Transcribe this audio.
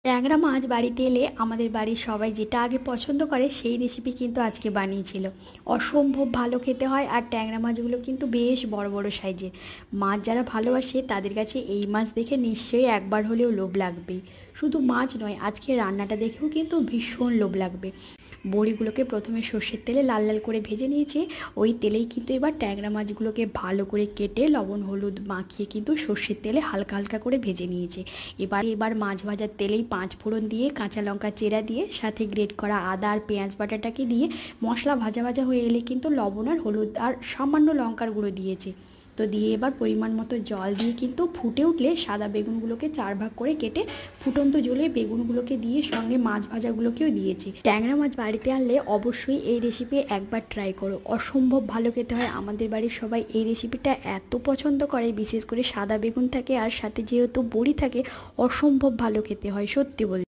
ট্যাংরা মাছ বাড়িতে এলে আমাদের বাড়ির সবাই যেটা আগে পছন্দ করে সেই রেসিপি কিন্তু আজকে বানিয়েছিল। অসম্ভব ভালো খেতে হয়, আর ট্যাংরা মাছগুলো কিন্তু বেশ বড় বড় সাইজের। মাছ যারা ভালোবাসে তাদের কাছে এই মাছ দেখে নিশ্চয়ই একবার হলেও লোভ লাগবেই। শুধু মাছ নয়, আজকে রান্নাটা দেখেও কিন্তু ভীষণ লোভ লাগবে। বড়িগুলোকে প্রথমে সর্ষের তেলে লাল লাল করে ভেজে নিয়েছি। ওই তেলেই কিন্তু এবার ট্যাংরা মাছগুলোকে ভালো করে কেটে লবণ হলুদ মাখিয়ে কিন্তু সর্ষের তেলে হালকা হালকা করে ভেজে নিয়েছি। এবার মাছ ভাজার তেলেই 5 ফোড়ন দিয়ে কাঁচা লঙ্কা চেরা দিয়ে সাথে গ্রেট করা আদা আর পেঁয়াজ বাটাটাকে দিয়ে মশলা ভাজা ভাজা হয়ে এলে কিন্তু লবণ আর হলুদ আর সামান্য লঙ্কার গুঁড়ো দিয়েছি। তো দিয়ে এবার পরিমাণ মতো জল দিয়ে কিন্তু ফুটে উঠলে সাদা বেগুনগুলোকে 4 ভাগ করে কেটে ফুটন্ত জলে বেগুনগুলোকে দিয়ে সঙ্গে মাছ ভাজাগুলোকেও দিয়েছি। ট্যাংরা মাছ বাড়িতে আনলে অবশ্যই এই রেসিপি একবার ট্রাই করো, অসম্ভব ভালো খেতে হয়। আমাদের বাড়ির সবাই এই রেসিপিটা এত পছন্দ করে, বিশেষ করে সাদা বেগুন থাকে আর সাথে যেহেতু বড়ি থাকে, অসম্ভব ভালো খেতে হয় সত্যি বলছি।